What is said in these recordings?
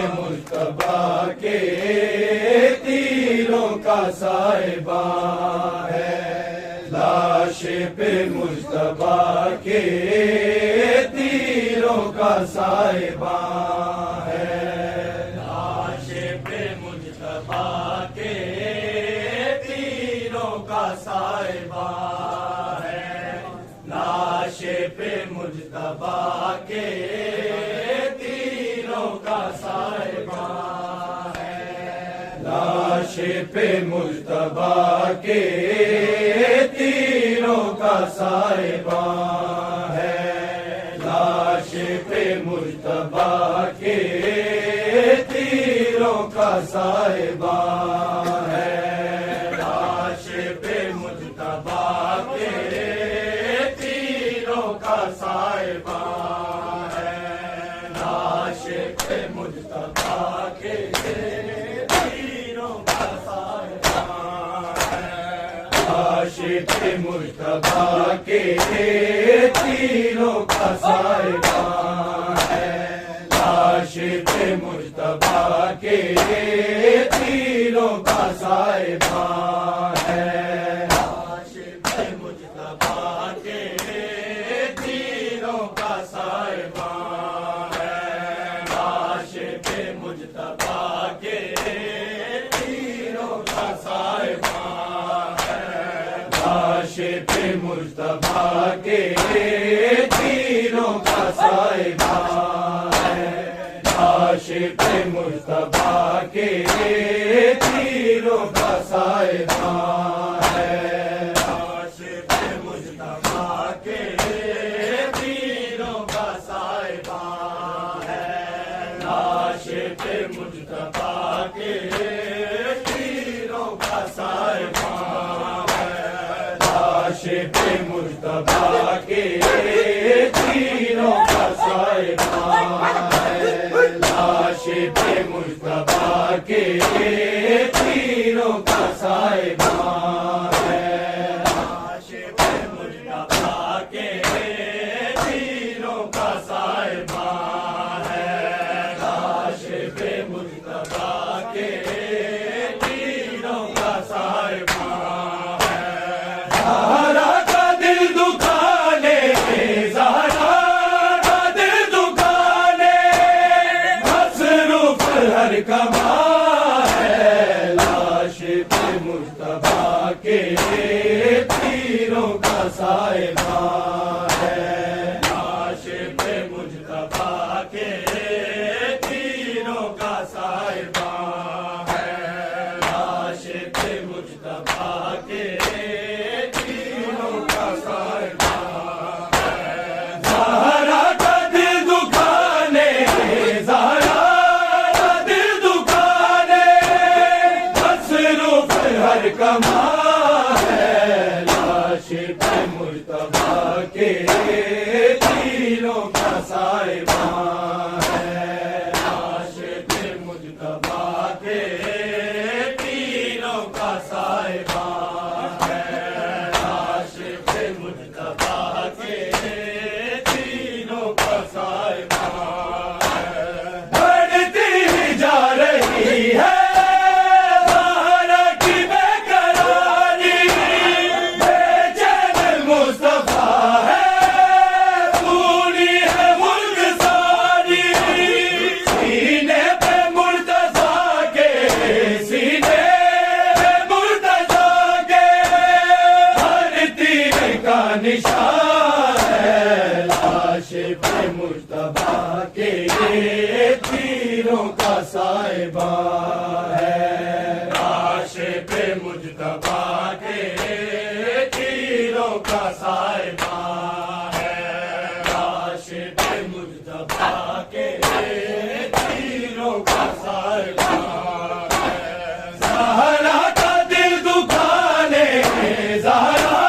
مجتبیٰ کے تیروں کا سائبان ہے، لاش پہ مجتبیٰ کے تیروں کا سائبان ہے، لاش پہ مجتبیٰ کے تیروں کا سائبان ہے، لاش پہ مجتبیٰ کے کا سائبان ہے، لاش پہ مجتبیٰ کے تیروں کا سائبان ہے، لاش پہ مجتبیٰ کے تیروں کا سائبان ہے، لاش پہ مجتبیٰ کے تیروں کا سائبان ہے، لاش پہ مجتبیٰ کے تیروں کا سائبان ہے، لاش پہ مجتبیٰ کے تیروں کا سائبان ہے، لاش پہ مجتبیٰ کے تیروں کا سائبان ہے، لاش پہ مجتبیٰ کے تیروں کا سائبان ہے، لاش پہ مجتبیٰ کے تیروں کا سائبان ہے، لاش پہ مجتبیٰ کے تیروں کا سائبان ہے، لاش پہ مجتبیٰ کے تیروں کا سائبان ہے، لاش پہ مجتبیٰ کے تیروں کا سائبان ہے، لاش پہ مجتبیٰ کے تیروں کا سائبان ہے، لاش پہ مجتبیٰ کے تیروں کا سائبان ہے، لاش پہ مجتبیٰ کے تیروں کا سائبان ہے، لاش پہ مجتبیٰ کے تیروں کا سائبان ہے، لاش پہ مجتبیٰ کے تیروں کا سائبان ہے، زہرا کا دل دکھانے، زہرا کا دل دکھانے مصروف ہر کماں ہے، لاش پہ مجتبیٰ کے تیروں کا سائبان ہے، لاش پہ مجتبیٰ کے تیروں کا سائبان ہے، لاش پہ مجتبیٰ کے تیروں کا سائبان ہے، زہرا کا دل دکھانے، زہرا کا دل دکھانے مصروف ہر کماں ہے، لاش پہ مجتبیٰ کے تیروں کا سائبان ہے، لاش پہ مجتبیٰ کے تیروں کا سائبان ہے، لاش پہ مجتبیٰ کے تیروں کا سائبان ہے، بڑھتی جا رہی ہے زہرا کی بے قراری، بے چین مصطفیٰ ہے، پوری ہے ملک ساری، سینے پہ مرتضیٰ کے، سینے پہ مرتضیٰ کے ہر تیر کا نشان ہے، لاش پہ مجتبیٰ کے تیروں کا سائبان ہے، لاش پہ مجتبیٰ کے تیروں کا سائبان ہے، لاش پہ مجتبیٰ کے تیروں کا سائبان ہے، زہرا کا دل دکھانے، زہرا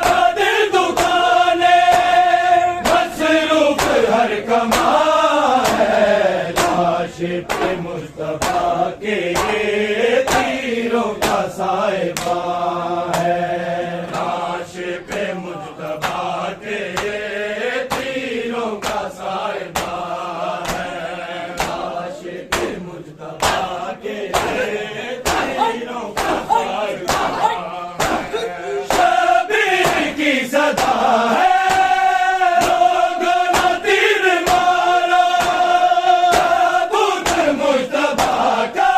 کا دل دکھانے مصروف ہر کماں ہے، لاش پہ مجتبیٰ کے تیروں کا سائبان ہے، لاش پہ ہے لوگوں نے تیر مارا تابوت مصطفیٰ کا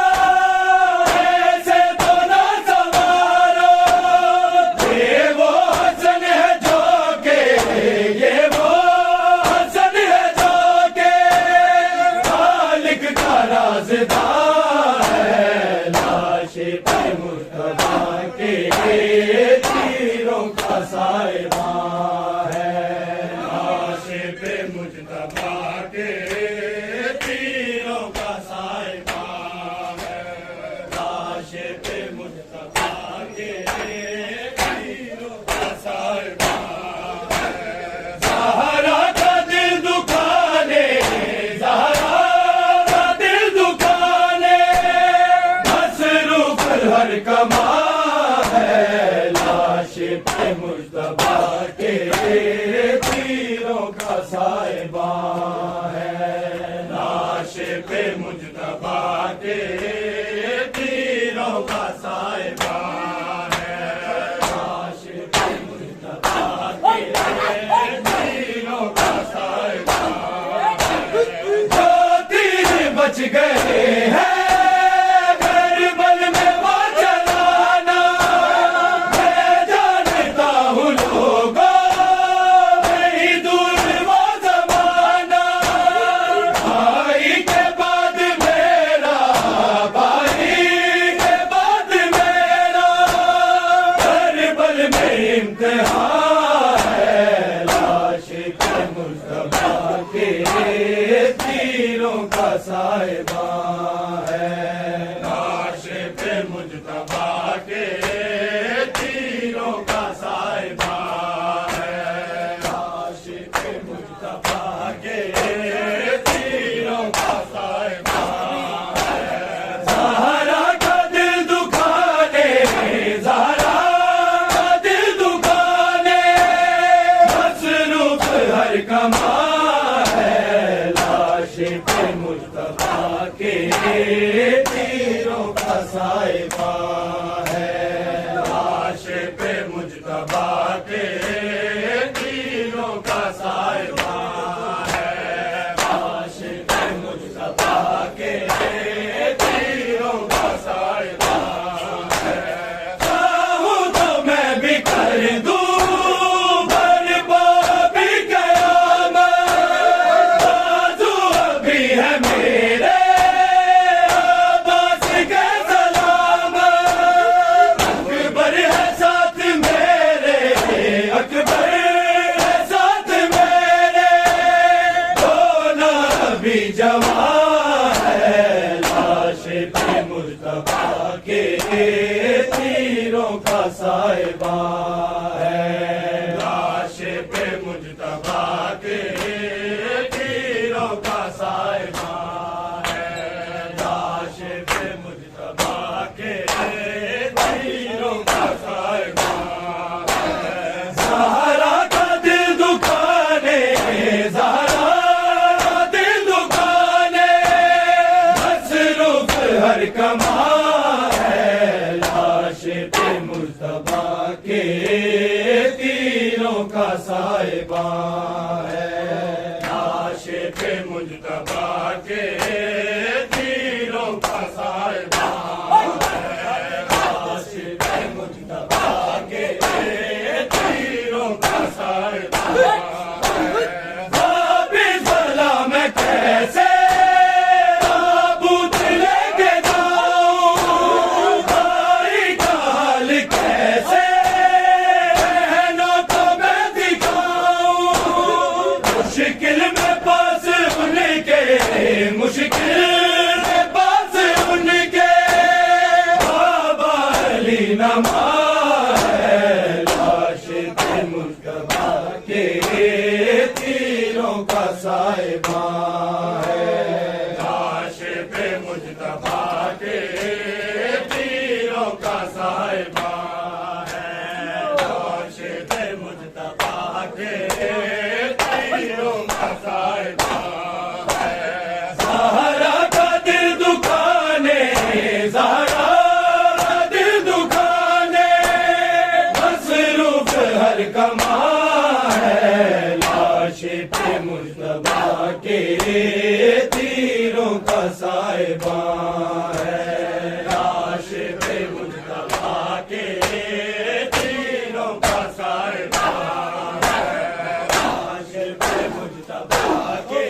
ایسے تو نہ سنوارو یہ وہ حسن ہے جو کہ یہ وہ حسن ہے جو کہ خالق کا رازدار ہے لاش پہ مصطفیٰ کے تیروں کا سائبان ہے لاش پہ مصطفیٰ کے تیروں کا سائبان ہے لاش پہ مصطفیٰ کے تیروں کا سائبان ہے زہرا کا دل دکھانے زہرا کا دل دکھانے مصروف ہر کمال ہے لاش پہ مصطفیٰ کے تیروں کا سائبان ہے لاش پہ مصطفیٰ کے تیروں کا سائبان ہے لاش پہ مصطفیٰ کے تیروں کا سائبان ہے جو تیر بچ گئے ہیں کربل میں وہ چلانا میں جانتا ہوں لوگوں نہیں دور وہ زمانہ بھائی کے بعد میرا بھائی کے بعد میرا کربل میں امتحان ہے لاش پہ مصطفیٰ کے تیروں کا سائبان ہے لاش پہ مصطفیٰ کے تیروں کا سائبان ہے لاش پہ مصطفیٰ کے تیروں کا سائبان ہے زہرا کا دل دکھانے زہرا کا دل دکھانے مصروف ہر کمال ہے لاش پہ مصطفیٰ کے تیروں کا سائبان ہے لاش پہ مصطفیٰ کے تیروں کا سائبان ہے لاش پہ مصطفیٰ کے تیروں کا سائبان ہے چاہوں تو میں بھی کر دوں بربادی قیامت بازو ابھی ہے میرے عباس کے سلامت اکبر ہے ساتھ میرے اکبر ہے ساتھ میرے دونوں ابھی جوان ہے لاش پہ مصطفیٰ کے تیروں کا سائبان ہے لاش پہ مصطفیٰ کے تیروں کا سائبان ہے لاش پہ مصطفیٰ کے تیروں کا سائبان ہے زہرا کا دل دکھانے زہرا کا دل دکھانے مصروف ہر کمال ہے لاش پہ مصطفیٰ کے تیروں کا سائبان ہے لاش پہ مصطفیٰ کے تیروں کا سائبان ہے لاش پہ مصطفیٰ کے تیروں کا سائبان ہے واپس بھلا میں کیسے تابوت لے کے جاؤں بھائی کا حال کیسے بہنوں کو میں دکھاؤں مشکل میں پاس ان کے مشکل میں پاس ان کے بابا علی نماز ہے لاش پہ مصطفیٰ کے تیروں کا سائبان ہے لاش پہ مصطفیٰ کے تیروں کا سائبان ہے لاش پہ مصطفیٰ کے تیروں کا سائبان ہے زہرا کا دل دکھانے زہرا کا دل دکھانے مصروف ہر کمال پہ مجتبیٰ کے تیروں کا سائبان ہے، لاش پہ مجتبیٰ کے تیروں کا سائبان ہے، لاش پہ مجتبیٰ کے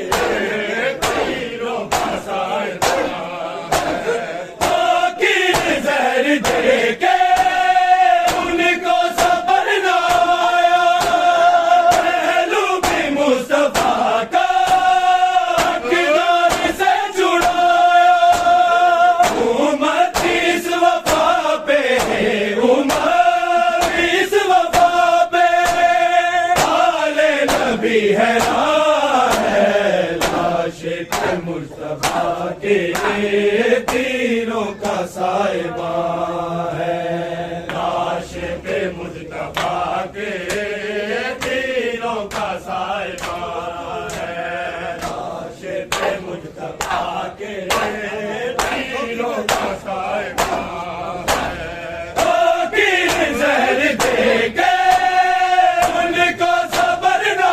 تیروں کا سائبان ہے، آخر زہر دے کے مصطفیٰ کے تیروں کا سائبان ہے، لاش پہ مصطفیٰ کے تیروں کا سائبان ہے، لاش پہ مصطفیٰ کے تیروں کا سائبان ہے، آخر زہر دے کے ان کو صبر نہ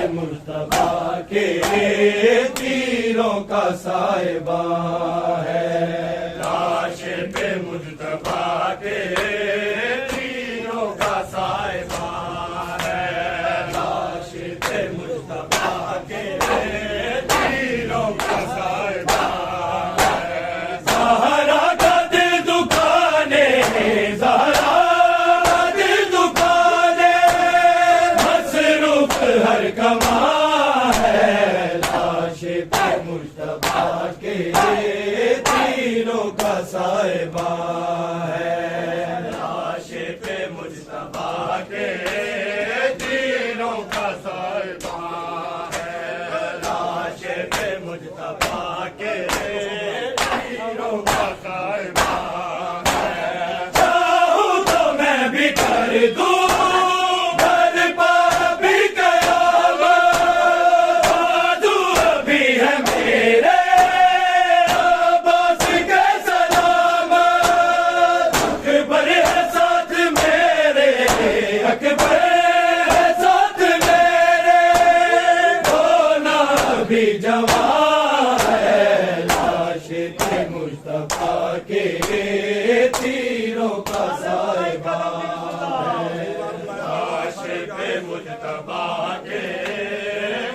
مصطفیٰ کے تیروں کا سائبان ہے، لاش پہ مجتبیٰ کے تیروں کا سائبان ہے، لاش پہ مجتبیٰ کے تیروں کا سائبان ہے، زہرا کا دل دکانے، زہرا کا دل دکانے، مصروف ہر کماں ہے، لاش پہ مجتبیٰ کے تیروں کا سائبان ہے، لاش پہ مجتبیٰ کے تیروں کا سائبان ہے، لاش پہ مجتبیٰ کے تیروں کا سائبان ہے، چاہوں تو میں بھی کر دوں جوان ہے، لاش پہ مصطفیٰ کے تیروں کا سائبان ہے، لاش پہ مجتبیٰ کے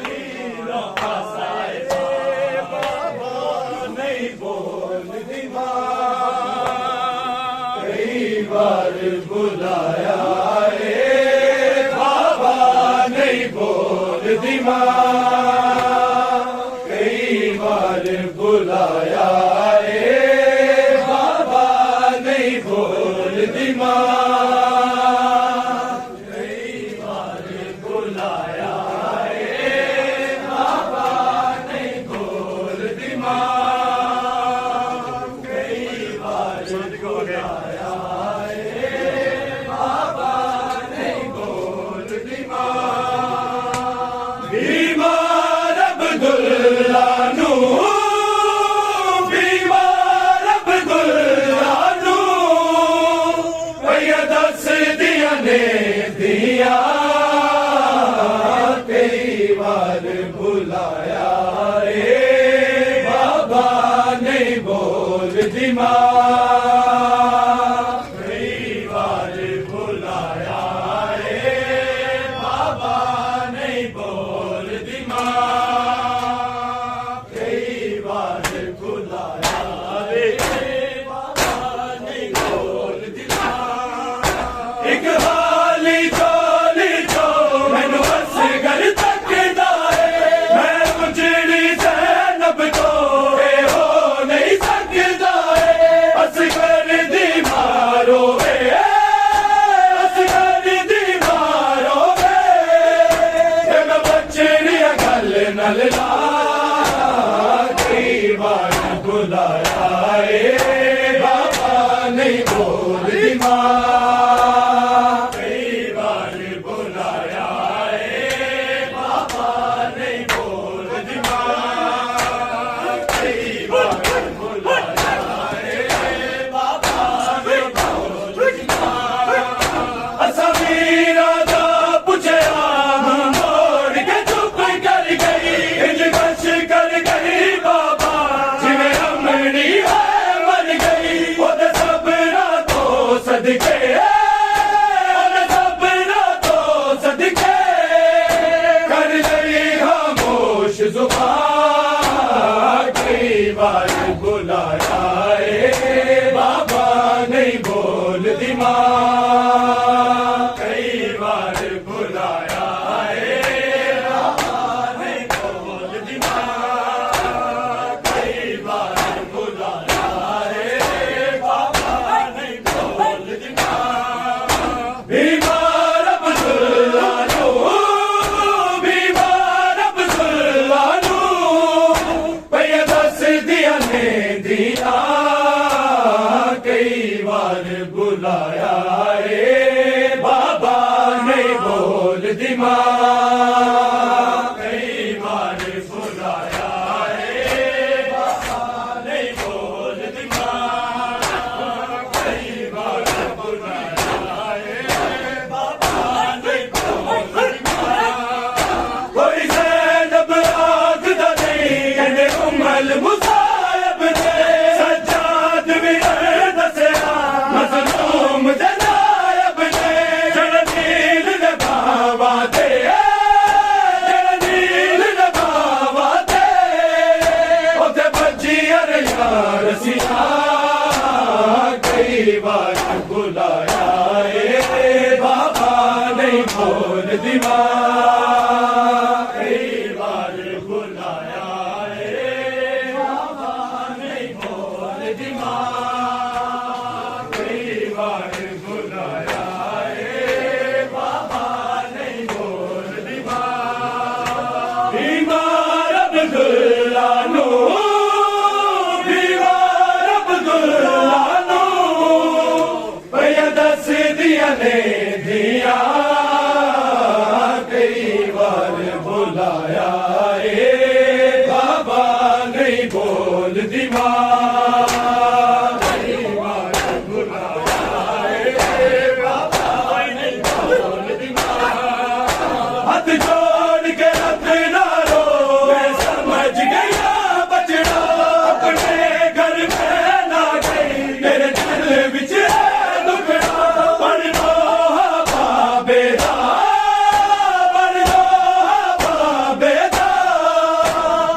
تیروں کا سائبان، بابا نہیں بول دیوان، کئی بار بلایا ہے، بابا نہیں بول دیوان، بلایا اے بابا نہیں بول دیوان، کئی بار بلایا اے بابا نہیں بول دیوان، کئی بار بلایا اے بابا نہیں بول دیوان، بیمار عبداللہ نور، دیا کئی بار بلایا رے بابا نہیں بول دیوان، کئی بار بلایا رے بابا نہیں بول دیوان، کئی بار بلایا رے بابا نہیں بول دیوان، ایک کئی بار بلایا اے بابا نہیں بول دیوان، بلایا ہے بابا نہیں بول دی ماں کئی بار بلایا ہے بابا نہیں بول دی ماں کئی بار بلایا ہے بابا نہیں بول دی ماں کوئی زینب آگ دا نہیں کہنے امل مصائب نے سجاد بھی دسیا مظلوم جنائب نے جڑنیل نبھاوا دے جڑنیل نبھاوا دے اوتے بجی یار سیا کئی بار بلایا اے بابا نہیں بول دی ماں کئی بار بلایا اے بابا نہیں بول دی ماں کئی بار بلایا اے بابا نہیں بول دی ماں بیمار عبداللہ نو بیمار عبداللہ نو بھیا دس دیا نے دیا کئی بار بلایا اے بابا نہیں بول دی ماں کئی بار بلایا اے بابا نہیں بول دی ماں ہاتھ جوڑ کے رت نہ رو میں سمجھ گیا بچڑا اپنے گھر میں نہ گئی میرے دل وچ ہے دکھڑا پڑھ لو بابے دا پڑھ لو بابے دا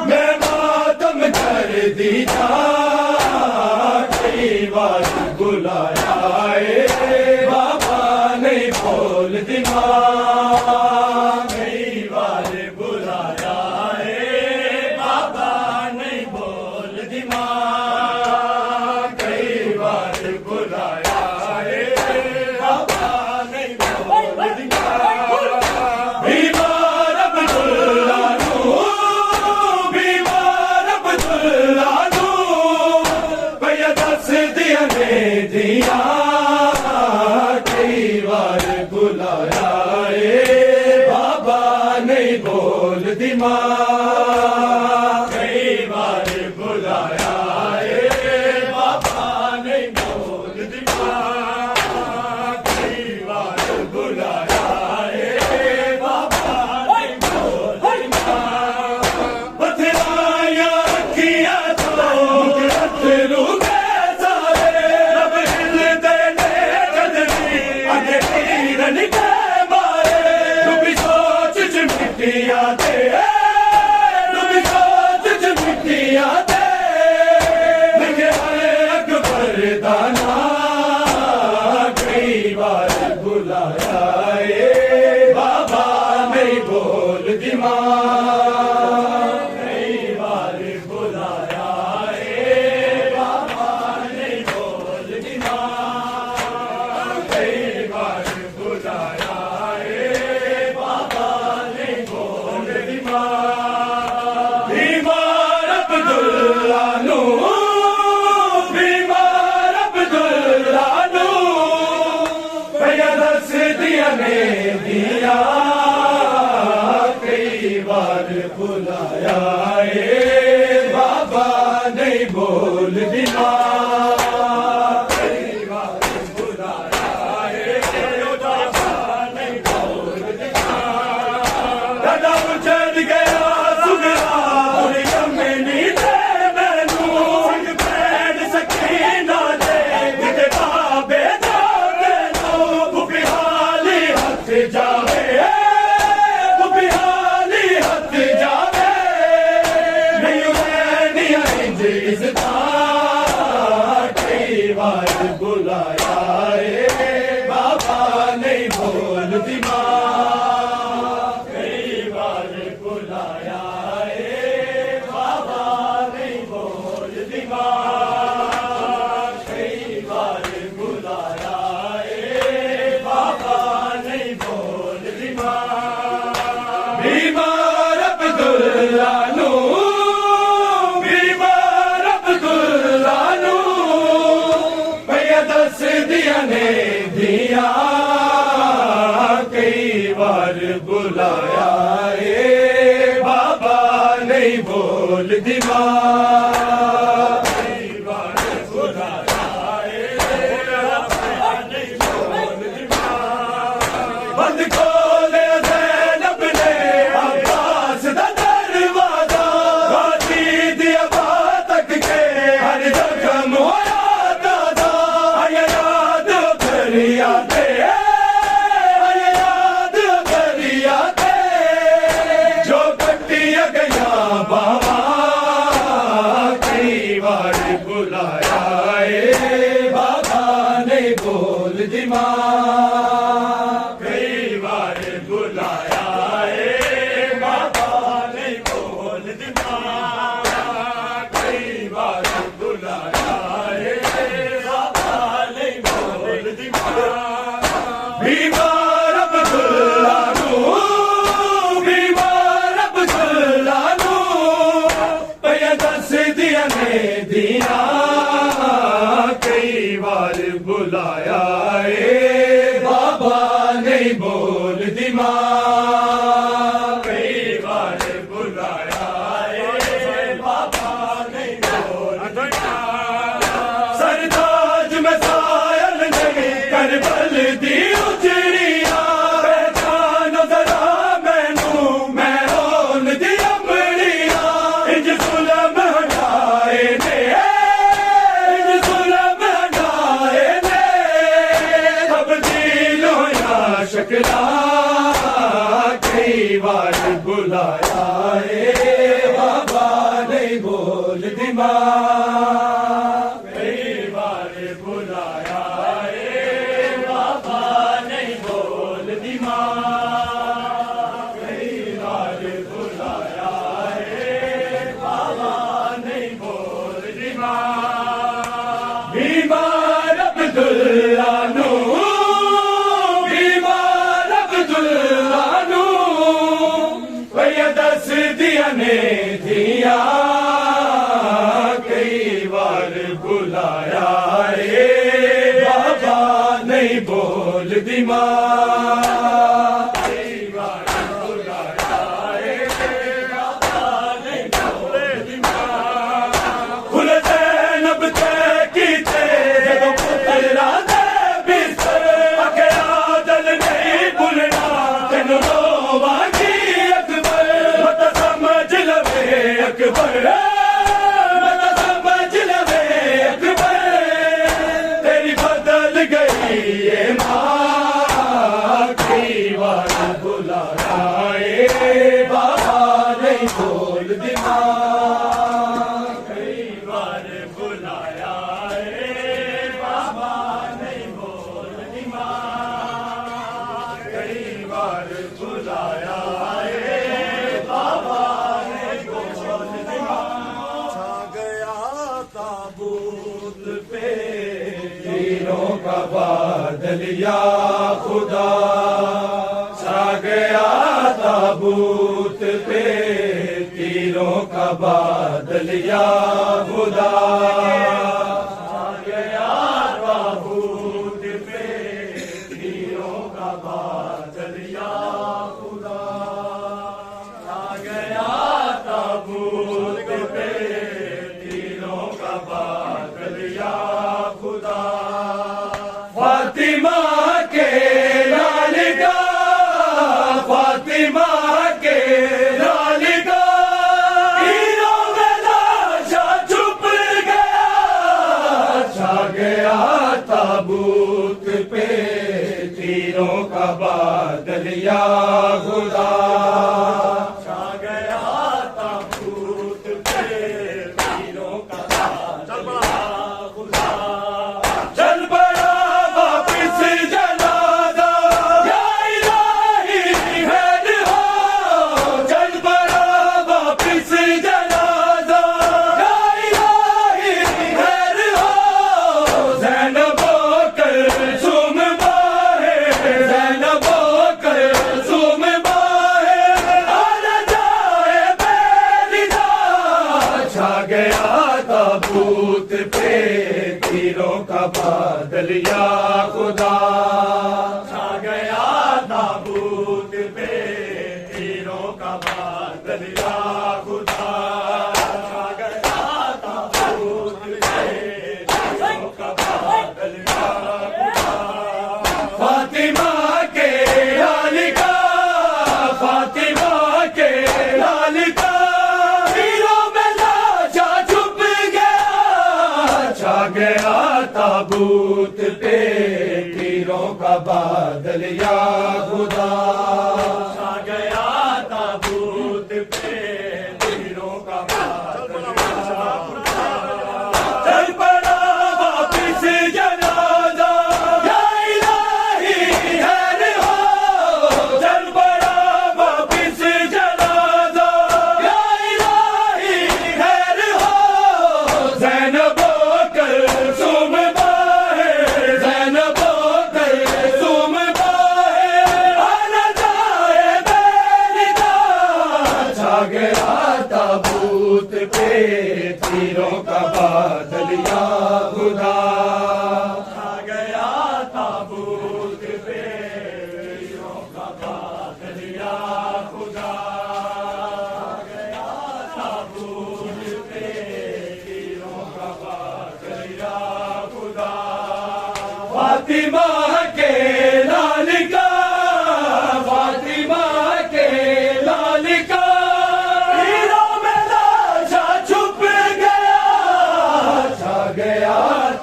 میں ماتم کر دی جا کئی بار بلایا اے بابا نہیں بول دی ماں کئی بار بلایا اے بابا نہیں بول دی ماں کئی بار بلایا اے بابا نہیں بول دی ماں بیمار عبداللہ نو بیمار عبداللہ نو بھیا دس دیا نے دیا کئی بار بلایا اے بابا نہیں بول دی ماں کئی بار بلایا اے بابا نہیں بول دی ماں کئی بار بلایا اے بابا نہیں بول دی ماں بتھرایا کیا تو رو گئے سارے رب ہل دے جدنی اگے تیرن کے مارے تو بھی سوچ چمٹیا دے تو بھی سوچ چمٹیا دے لگے ہے اکبر دانا کئی بار بلایا اے بابا نہیں بول دی ماں کئی بار بلایا اے بابا نہیں بول دی ماں کئی بار بلایا اے بابا نہیں بول دی ماں بیمار عبداللہ نو بیمار عبداللہ نو بھیا دس دیا نے دیا کئی بار بلایا اے بابا نہیں بول دی ماں کئی بار بلایا اے بابا نہیں بول دی ماں دادا اچھل گیا سگرا پوری کمینی دے مینوں سنگ پین سکینہ دے کتے بابے دا مینوں بھوپی حالی ہتھ جاوے بھوپی حالی ہتھ جاوے نہیں رہنی انج عزتاں کئی بار بلایا اے بابا نہیں بول دی ماں کئی بار بلایا اے بابا نہیں بول دی ماں کئی بار بلایا اے بابا نہیں بول دی ماں بیمار عبداللہ نو بیمار عبداللہ نو بھیا دس دیا نے دیا کئی بار بلایا اے بابا نہیں بول دی ماں کئی بار بلایا اے بابا نہیں بول دی ماں بند کھولے زینب نے عباس دا دروازہ غازی دی ابا تک کے ہر زخم ہویا تازہ آیا یاد دریا تے آیا یاد دریا تے جو کٹیا گیا بابا کئی بار بلایا اے بابا نہیں بول دی ماں کئی بار بلایا اے بابا نہیں بول دی ماں کئی بار بلایا اے بابا نہیں بول دی ماں بیمار عبداللہ نو بیمار عبداللہ نو پیا دس دیا نے دیا کئی بار بلایا اے بابا نہیں بول دی ماں کئی بار بلایا اے بابا نہیں بول دی ماں سرتاج میں سائل نہیں کربل دی اجڑیاں پہچانو ذرا مینوں میں رون دی امڑیاں انج ظلم ہٹائے نے انج ظلم ہٹائے نے تبدیل ہویا شکلاں کئی بار بلایا اے بابا نہیں بول دی ماں کئی بار بلایا اے بابا نہیں بول دی ماں کئی بار بلایا اے بابا نہیں بول دی ماں بیمار عبداللہ نو بیمار عبداللہ نو پیا دس دیا نے دیا کئی بار بلایا اے بابا نہیں بول دی ماں کئی بار بلایا اے بابا نہیں بول دی ماں کھل زینب تے کیتے جدو پترا دے بستر اکیا دل نہیں بھولنا تینوں روواں گی اکبر مت سمجھ لوے اکبر مت سمجھ لوے اکبر تیری بدل گئی اے ماں کئی بار بلایا اے بابا نہیں بول دی ماں کئی بار بلایا اے بابا نہیں بول دی ماں کئی بار بلایا اے بابا نہیں بول دی ماں چھا گیا تابوت پہ تیروں کا بادل یا خدا چھا گیا تابوت پہ تیروں کا بادل یا خدا چھا گیا تابوت پہ تیروں کا بادل یا خدا چھا گیا تابوت پہ تیروں کا بادل یا خدا فاطمہ کے لال کا فاطمہ کے لال کا تیروں میں لاشا چھپ گیا چھا گیا تابوت پہ تیروں کا بادل یا خدا چھا گیا تابوت پہ تیروں کا بادل یا خدا چل پڑا واپس جنازہ یا الہی خیر ہو چل پڑا واپس جنازہ یا الہی خیر ہو زینب کلثوم باہر زینب کلثوم باہر تیروں کا بادل یا خدا چھا گیا تابوت پہ تیروں کا بادل یا خدا چھا گیا تابوت پہ تیروں کا بادل یا خدا فاطمہ کے لال کا فاطمہ کے لال کا چھا گیا تابوت پہ تیروں کا بادل یا خدا چھا گیا تابوت پہ تیروں کا بادل یا خدا چل پڑا واپس جنازہ یا الہی خیر ہو چل پڑا واپس جنازہ یا الہی خیر ہو زینب تابوت پہ تیروں کا بادل یا خدا چھا گیا تابوت پہ تیروں کا بادل یا خدا چھا گیا تابوت پہ تیروں کا بادل یا خدا فاطمہ کے لال کا فاطمہ کے لال کا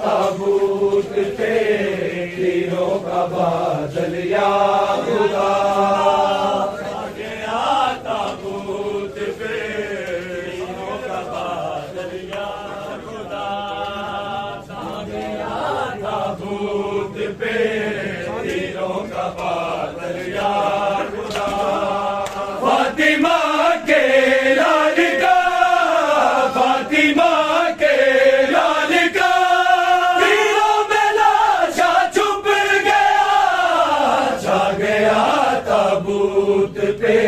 تابوت پہ تیروں کا بادل یا خدا چھا گیا تابوت پہ تیروں کا بادل یا خدا چھا گیا تابوت پہ تیروں کا بادل یا خدا فاطمہ کے لال کا فاطمہ کے لال کا تابوت پہ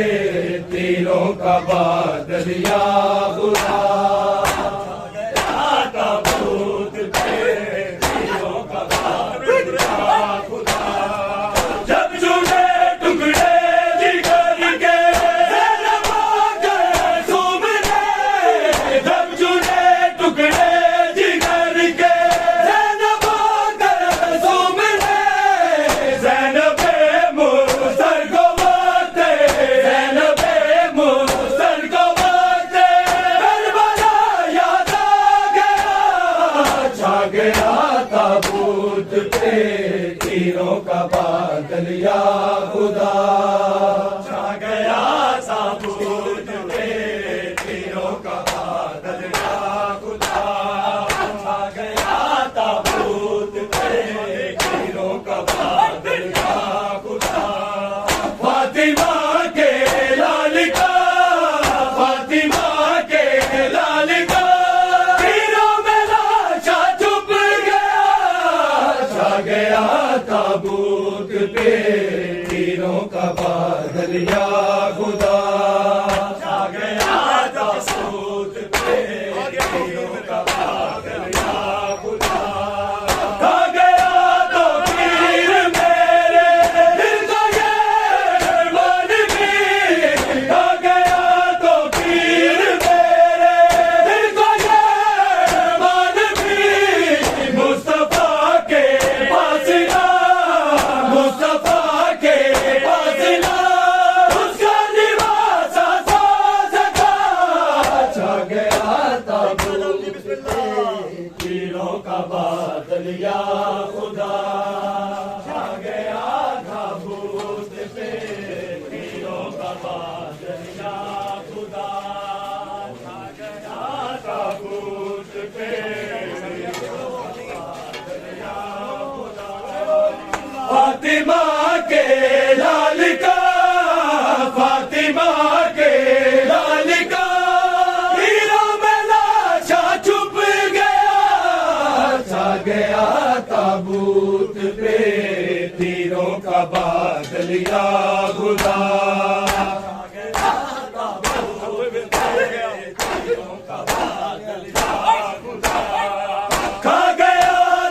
تیروں کا بادل یا خدا چھا گیا تابوت پہ تیروں کا بادل یا خدا جب جڑے ٹکڑے جگر کے زینب آکر سومنے جب جڑے ٹکڑے جگر کے زینب آکر سومنے زینب مرسل کو گیا تابوت پہ تیروں کا بادل یا خدا چھا گیا تابوت پہ تیروں کا بادل یا خدا چھا گیا تابوت پہ تیروں کا بادل یا خدا فاطمہ کے لال کا فاطمہ کے لال کا گیا تابوت پہ تیروں کا بادل یا خدا چھا گیا تابوت پہ تیروں کا بادل یا خدا کھا گیا تو پیر میرے دل کا یہ من بھی کھا گیا تو پیر میرے دل کا یہ من بھی مصطفیٰ کے مصطفیٰ کے فاصلہ اس کا لباس سازگا چھا گیا تابوت پہ تیروں کا بادل یا خدا چھا گیا تابوت پہ تیروں کا بادل یا خدا چھا گیا تابوت پہ فاطمہ کے لال کا فاطمہ کے لال کا تیروں میں لاشا چھپ گیا چھا گیا تابوت پہ تیروں کا بادل یا خدا چھا گیا تابوت پہ تیروں کا بادل یا خدا کھا گیا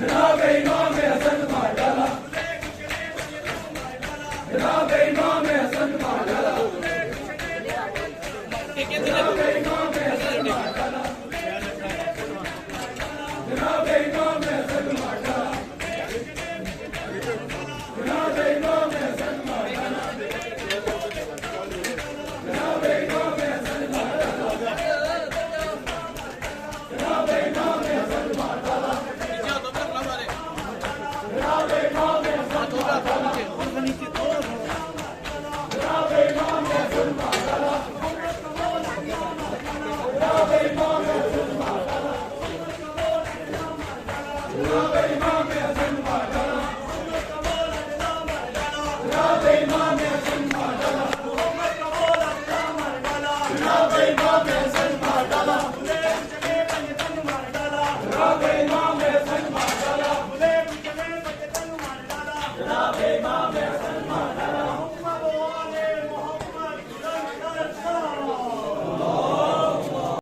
جناب امام حسن